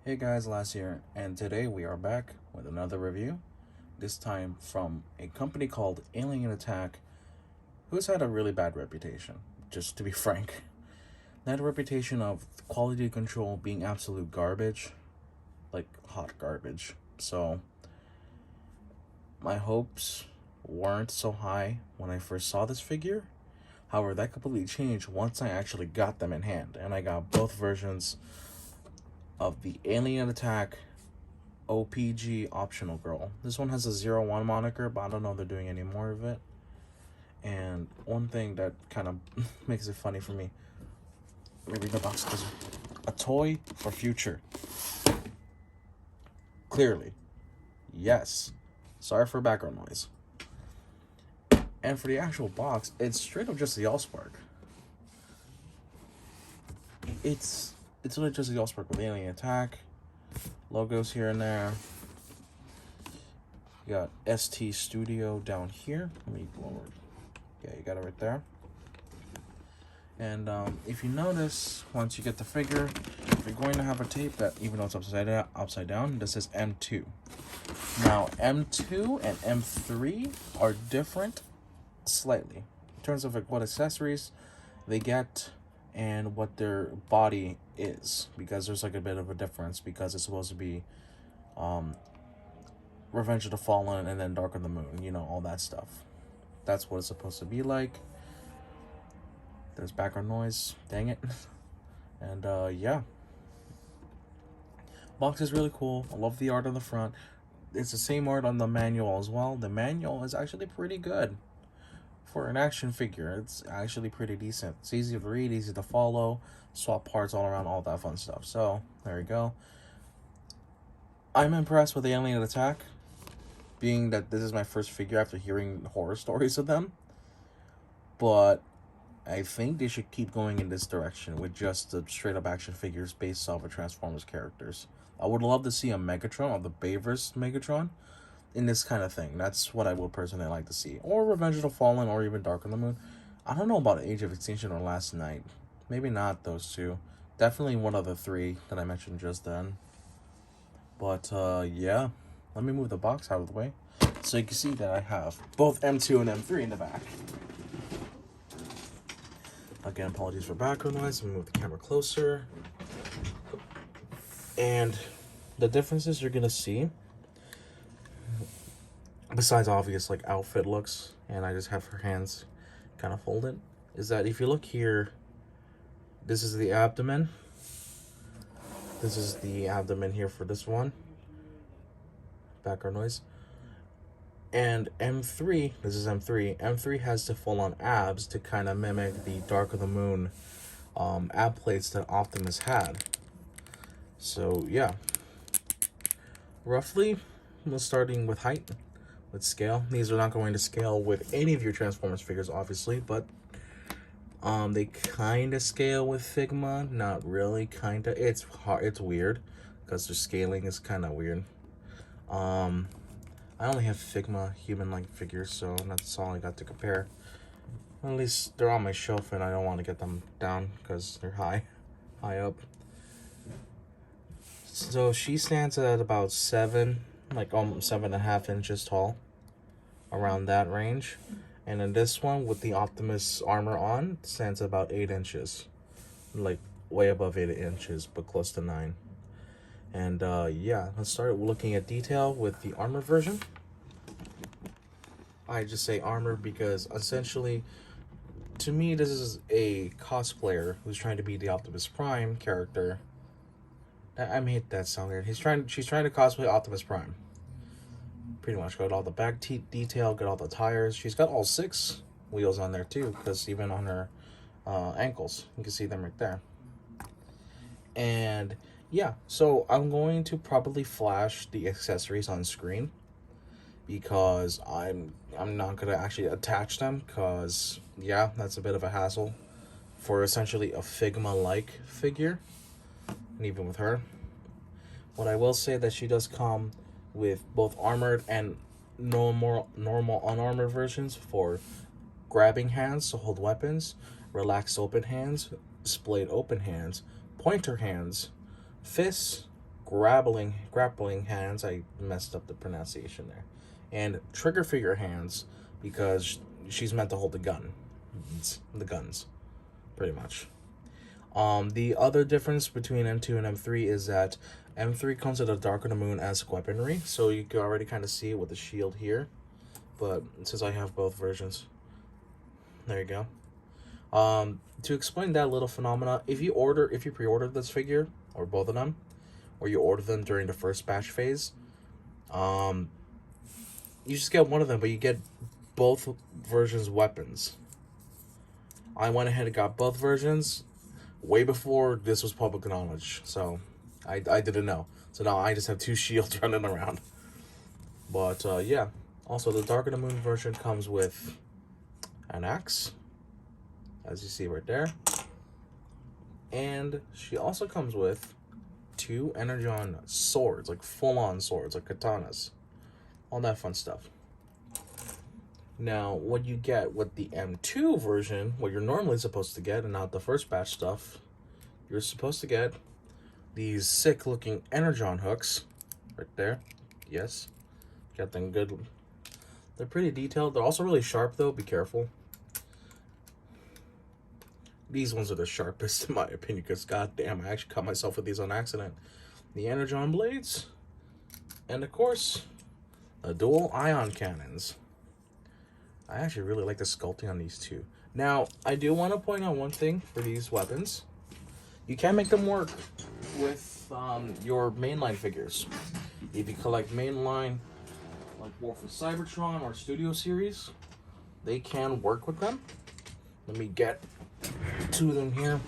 Hey guys, last year, and today we are back with another review. This time from a company called Alien Attack, who's had a really bad reputation, just to be frank. They had a reputation of quality control being absolute garbage, like hot garbage. So, my hopes weren't so high when I first saw this figure. However, that completely changed once I actually got them in hand, and I got both versions of the Alien Attack OPG optional girl. This one has a 01 moniker, but I don't know if they're doing any more of it. And one thing that kind of makes it funny for me, let me read the box. A toy for future. Clearly. Yes. Sorry for background noise. And for the actual box, it's straight up just the Allspark. It's literally just the Allspark with Alien Attack. Logos here and there. You got ST Studio down here. Let me lower. Yeah, you got it right there. And if you notice, once you get the figure, you're going to have a tape that, even though it's upside down, this is M2. Now, M2 and M3 are different slightly in terms of like what accessories they get and what their body is, because there's like a bit of a difference, because it's supposed to be Revenge of the Fallen and then Dark of the Moon, you know, all that stuff. That's what it's supposed to be like. There's background noise, dang it. And yeah, box is really cool. I love the art on the front. It's the same art on the manual as well. The manual is actually pretty good for an action figure. It's actually pretty decent. It's easy to read, easy to follow, swap parts all around, all that fun stuff. So there you go. I'm impressed with the Alien Attack, being that this is my first figure after hearing horror stories of them. But I think they should keep going in this direction with just the straight up action figures based off of Transformers characters. I would love to see a Megatron, or the Bayverse Megatron, in this kind of thing. That's what I would personally like to see. Or Revenge of the Fallen, or even Dark of the Moon. I don't know about Age of Extinction or Last Night. Maybe not those two. Definitely one of the three that I mentioned just then. But yeah, let me move the box out of the way so you can see that I have both M2 and M3 in the back. Again, apologies for background noise. Let me move the camera closer. And the differences you're gonna see, besides obvious like outfit looks, and I just have her hands kind of folded, is that if you look here, this is the abdomen. This is the abdomen here for this one. Background noise. And M3, this is M3. M3 has the full-on abs to kind of mimic the Dark of the Moon ab plates that Optimus had. So yeah, roughly, we're starting with height, with scale. These are not going to scale with any of your Transformers figures, obviously, but they kind of scale with Figma. Not really, kind of. It's hard. It's weird because their scaling is kind of weird. I only have Figma human-like figures, so that's all I got to compare. At least they're on my shelf, and I don't want to get them down because they're high up. So she stands at about 7, like almost 7.5 inches tall, around that range. And then this one with the Optimus armor on stands at about 8 inches, like way above 8 inches, but close to 9. And yeah, let's start looking at detail with the armor version. I just say armor because essentially, to me, this is a cosplayer who's trying to be the Optimus Prime character. I made that sound weird. She's trying to cosplay Optimus Prime. Pretty much got all the back detail, got all the tires. She's got all 6 wheels on there too, because even on her ankles, you can see them right there. And yeah, so I'm going to probably flash the accessories on screen because I'm not gonna actually attach them, because yeah, that's a bit of a hassle for essentially a Figma-like figure. And even with her, what I will say that she does come with both armored and normal unarmored versions for grabbing hands to hold weapons, relaxed open hands, splayed open hands, pointer hands, fists, grappling hands. I messed up the pronunciation there. And trigger figure hands, because she's meant to hold the gun. The guns, pretty much. The other difference between M2 and M3 is that M3 comes with a Dark of the Moon-esque weaponry, so you can already kind of see it with the shield here. But since I have both versions, there you go. To explain that little phenomena, if you pre-order this figure, or both of them, or you order them during the first batch phase, you just get one of them, but you get both versions' weapons. I went ahead and got both versions way before this was public knowledge, so I didn't know. So now I just have two shields running around. But yeah, also the Dark of the Moon version comes with an axe, as you see right there, and she also comes with 2 Energon swords, like full-on swords, like katanas, all that fun stuff. Now, what you get with the M2 version, what you're normally supposed to get, and not the first batch stuff, you're supposed to get these sick-looking Energon hooks right there. Yes, got them good. They're pretty detailed. They're also really sharp, though. Be careful. These ones are the sharpest, in my opinion, because goddamn, I actually caught myself with these on accident. The Energon blades, and of course, the dual ion cannons. I actually really like the sculpting on these two. Now, I do want to point out one thing for these weapons. You can make them work with your mainline figures. If you collect mainline, like War for Cybertron or Studio Series, they can work with them. Let me get 2 of them here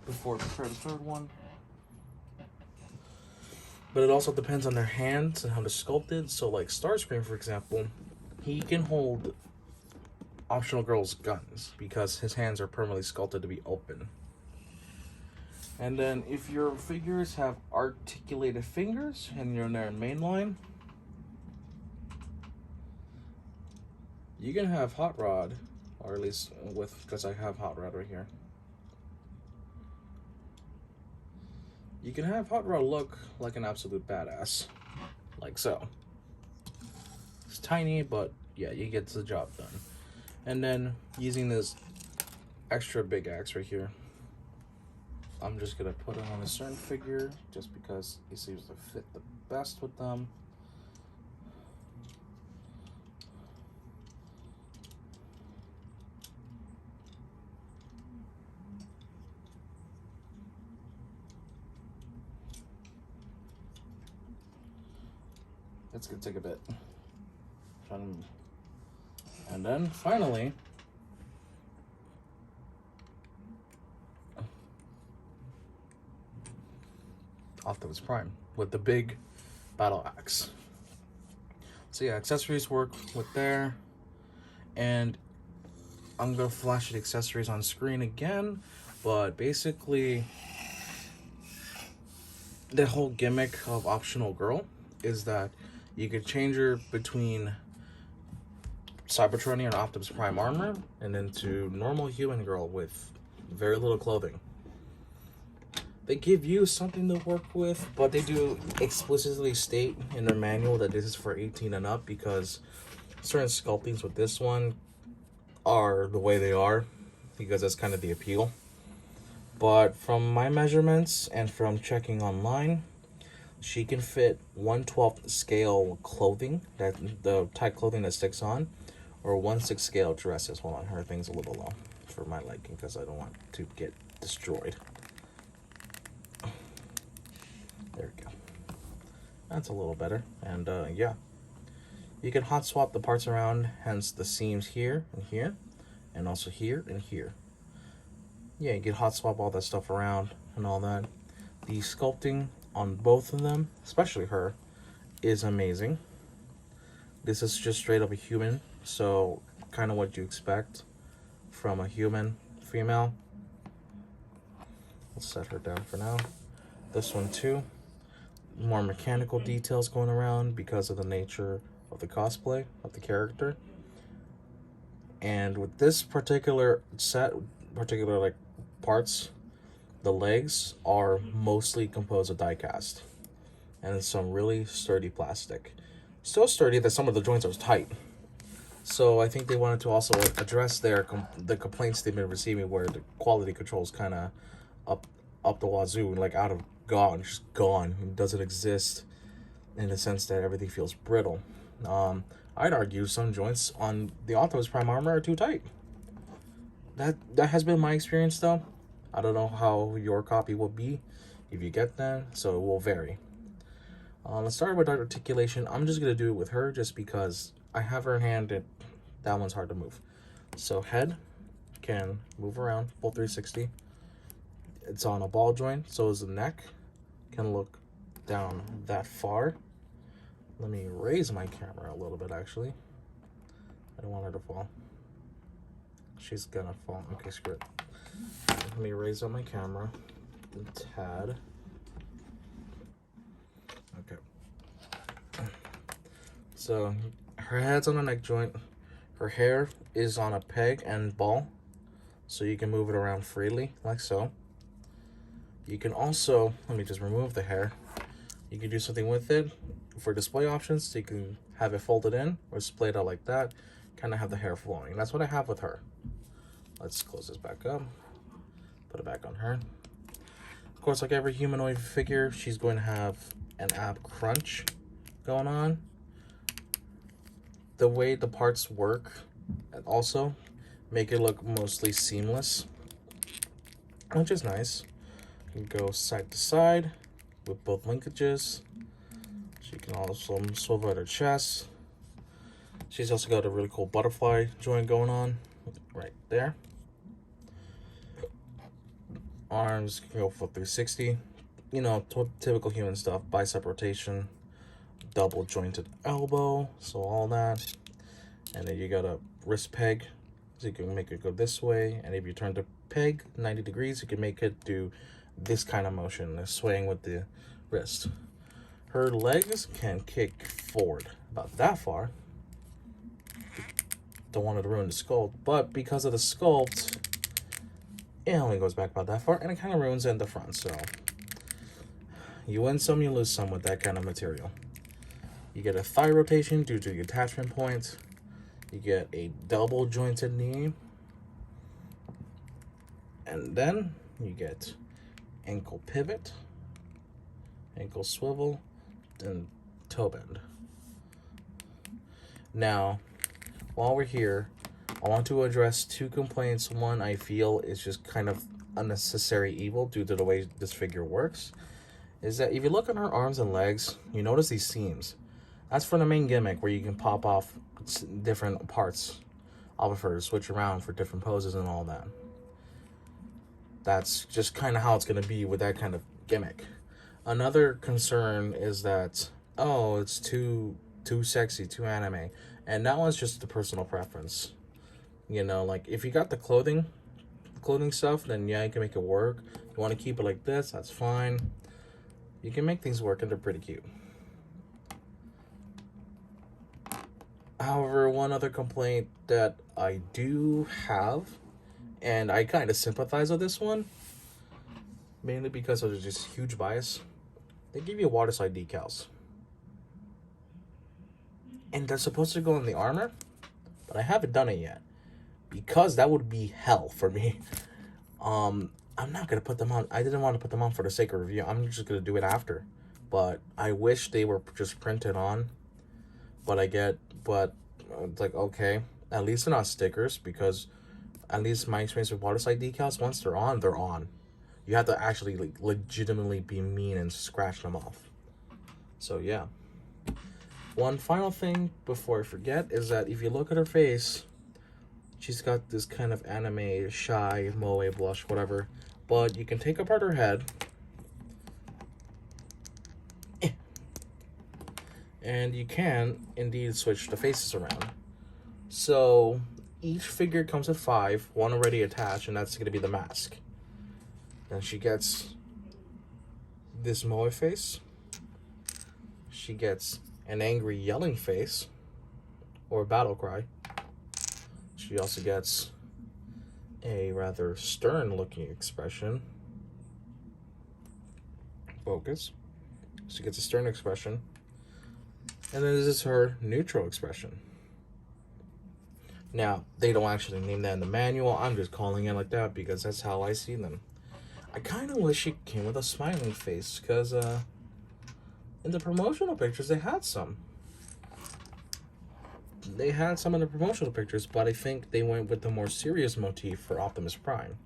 before I prepare the third one. But it also depends on their hands and how they're sculpted. So like Starscream, for example, he can hold Optional Girl's guns because his hands are permanently sculpted to be open. And then if your figures have articulated fingers and you're in their mainline, you can have Hot Rod, or at least because I have Hot Rod right here. You can have Hot Rod look like an absolute badass, like so. It's tiny, but yeah, you get the job done. And then using this extra big axe right here, I'm just gonna put it on a certain figure just because it seems to fit the best with them. It's gonna take a bit. And then finally, Optimus Prime with the big battle axe. So yeah, accessories work with there, and I'm gonna flash the accessories on screen again, but basically the whole gimmick of Optional Girl is that you could change her between Cybertronian and Optimus Prime armor and then to normal human girl with very little clothing. They give you something to work with, but they do explicitly state in their manual that this is for 18 and up because certain sculptings with this one are the way they are because that's kind of the appeal. But from my measurements and from checking online, she can fit 1/12 scale clothing, that the type clothing that sticks on, or 1/6 scale dresses. Hold on, her thing's a little low for my liking because I don't want to get destroyed. There we go. That's a little better. And yeah, you can hot swap the parts around, hence the seams here and here, and also here and here. Yeah, you can hot swap all that stuff around and all that. The sculpting on both of them, especially her, is amazing. This is just straight up a human, so kind of what you expect from a human female. Let's set her down for now. This one too, more mechanical details going around because of the nature of the cosplay of the character. And with this particular set, like parts, the legs are mostly composed of die cast. and some really sturdy plastic. So sturdy that some of the joints are tight. So I think they wanted to also address the complaints they've been receiving, where the quality control is kind of up the wazoo, like out of just gone. It doesn't exist in the sense that everything feels brittle. I'd argue some joints on the Optimus Prime armor are too tight. That has been my experience, though. I don't know how your copy will be if you get that, so it will vary. Let's start with articulation. I'm just gonna do it with her just because I have her hand and that one's hard to move. So head can move around full 360. It's on a ball joint, so is the neck. Can look down that far. Let me raise my camera a little bit, actually. I don't want her to fall. She's gonna fall. Okay, screw it. Let me raise up my camera a tad. Okay. So her head's on a neck joint. Her hair is on a peg and ball, so you can move it around freely, like so. You can also, let me just remove the hair. You can do something with it for display options. So you can have it folded in or splayed out like that. Kind of have the hair flowing. That's what I have with her. Let's close this back up. Put it back on her. Of course, like every humanoid figure, she's going to have an ab crunch going on. The way the parts work and also make it look mostly seamless, which is nice. You can go side to side with both linkages. She can also swivel at her chest. She's also got a really cool butterfly joint going on right there. Arms can go for 360. You know, typical human stuff. Bicep rotation, double jointed elbow, so all that. And then you got a wrist peg, so you can make it go this way. And if you turn the peg 90 degrees, you can make it do this kind of motion, swaying with the wrist. Her legs can kick forward about that far. Don't want to ruin the sculpt, but because of the sculpt, it only goes back about that far, and it kind of ruins it in the front. So you win some, you lose some with that kind of material. You get a thigh rotation due to the attachment point. You get a double jointed knee, and then you get ankle pivot, ankle swivel, and toe bend. Now, while we're here, I want to address two complaints. One, I feel is just kind of unnecessary evil due to the way this figure works, is that if you look at her arms and legs, you notice these seams. That's for the main gimmick, where you can pop off different parts of her to switch around for different poses and all that. That's just kind of how it's going to be with that kind of gimmick. Another concern is that, oh, it's too sexy, too anime. And that one's just the personal preference. You know, like, if you got the clothing stuff, then yeah, you can make it work. You want to keep it like this, that's fine. You can make things work, and they're pretty cute. However, one other complaint that I do have, and I kind of sympathize with this one, mainly because of just huge bias. They give you water slide decals. And they're supposed to go in the armor, but I haven't done it yet, because that would be hell for me. I'm not going to put them on. I didn't want to put them on for the sake of review. I'm just going to do it after. But I wish they were just printed on. But it's like, okay, at least they're not stickers, because at least my experience with water slide decals, once they're on, they're on. You have to actually like legitimately be mean and scratch them off. So yeah. One final thing before I forget is that if you look at her face, she's got this kind of anime, shy, moe, blush, whatever. But you can take apart her head. And you can indeed switch the faces around. So each figure comes with 5, one already attached, and that's going to be the mask. Then she gets this moe face. She gets an angry yelling face, or battle cry. She also gets a rather stern looking expression. Focus. She gets a stern expression. And then this is her neutral expression. Now, they don't actually name that in the manual. I'm just calling it like that because that's how I see them. I kind of wish she came with a smiling face because in the promotional pictures, they had some. They had some in the promotional pictures, but I think they went with the more serious motif for Optimus Prime.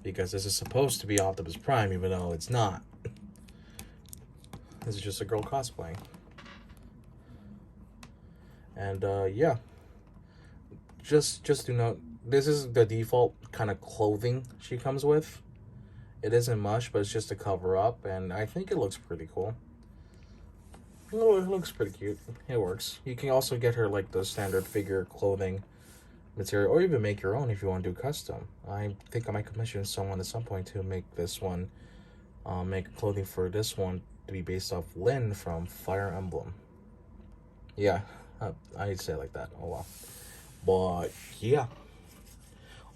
Because this is supposed to be Optimus Prime, even though it's not. This is just a girl cosplaying. And yeah, just to note, this is the default kind of clothing she comes with. It isn't much, but it's just to cover up, and I think it looks pretty cool. Oh, it looks pretty cute. It works. You can also get her like the standard figure clothing material, or even make your own if you want to do custom. I think I might commission someone at some point to make this one, make clothing for this one to be based off Lynn from Fire Emblem. Yeah, I'd say it like that. Oh well. But yeah,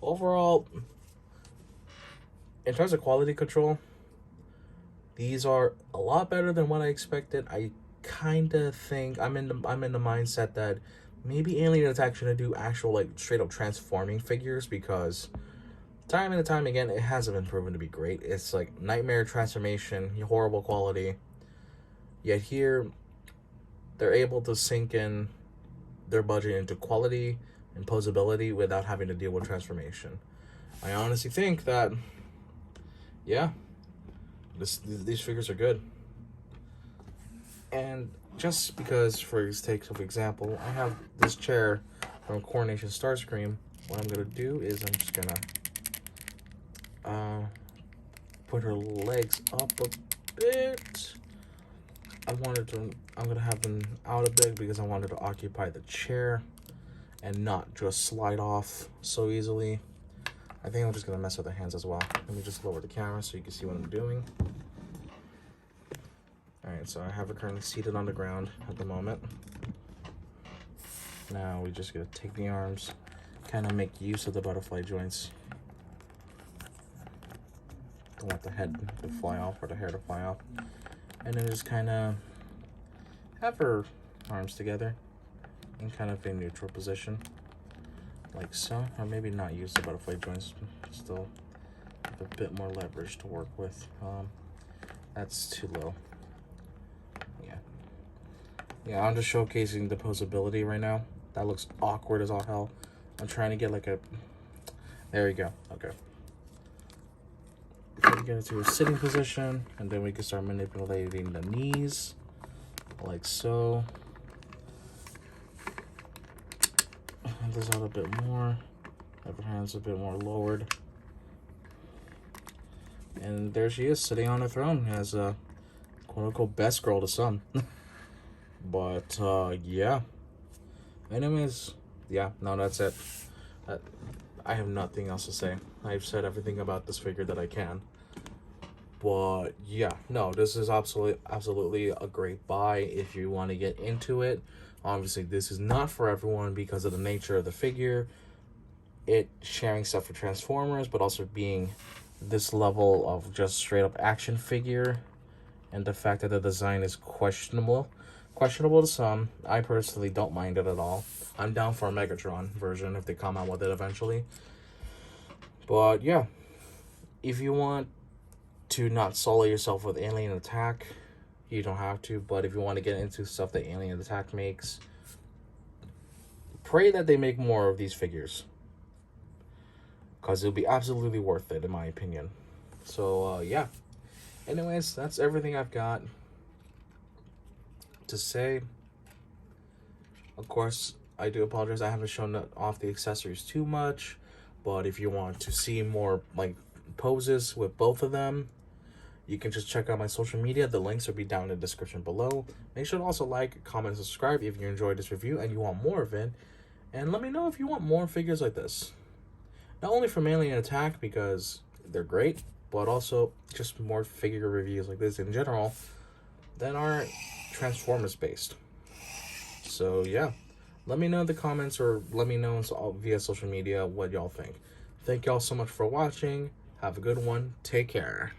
overall, in terms of quality control, these are a lot better than what I expected. I kind of think I'm in the mindset that maybe Alien Attack shouldn't do actual like straight up transforming figures, because time and time again it hasn't been proven to be great. It's like nightmare transformation, horrible quality. Yet here, they're able to sink in their budget into quality and posability without having to deal with transformation. I honestly think that, yeah, these figures are good. And just because, for sake of example, I have this chair from Coronation Starscream, what I'm gonna do is I'm just gonna put her legs up a bit. I'm gonna have them out a bit because I wanted to occupy the chair and not just slide off so easily. I think I'm just gonna mess with the hands as well. Let me just lower the camera so you can see what I'm doing. Alright, so I have her currently seated on the ground at the moment. Now we just gotta take the arms, kind of make use of the butterfly joints. Don't want the head to fly off or the hair to fly off. And then just kind of have her arms together in kind of a neutral position, like so. Or maybe not use the butterfly joints, still have a bit more leverage to work with. That's too low. Yeah, I'm just showcasing the posability right now. That looks awkward as all hell. I'm trying to get like a... There we go. Okay. Get it to a sitting position, and then we can start manipulating the knees, like so. And this out a bit more. Have her hands a bit more lowered. And there she is, sitting on her throne as a quote-unquote best girl to some. But, yeah. Anyways, yeah, no, that's it. I have nothing else to say. I've said everything about this figure that I can. But, yeah, no, this is absolutely a great buy if you want to get into it. Obviously, this is not for everyone because of the nature of the figure. It sharing stuff for Transformers, but also being this level of just straight up action figure. And the fact that the design is questionable to some. I personally don't mind it at all. I'm down for a Megatron version if they come out with it eventually. But yeah, if you want to not solo yourself with Alien Attack, you don't have to. But if you want to get into stuff that Alien Attack makes, pray that they make more of these figures, because it'll be absolutely worth it in my opinion. So yeah, anyways, that's everything I've got to say. Of course, I do apologize I haven't shown off the accessories too much, but if you want to see more like poses with both of them, you can just check out my social media. The links will be down in the description below. Make sure to also like, comment, and subscribe if you enjoyed this review and you want more of it, and let me know if you want more figures like this, not only from Alien Attack because they're great, but also just more figure reviews like this in general that aren't Transformers based. So yeah, let me know in the comments or let me know via social media what y'all think. Thank y'all so much for watching. Have a good one. Take care.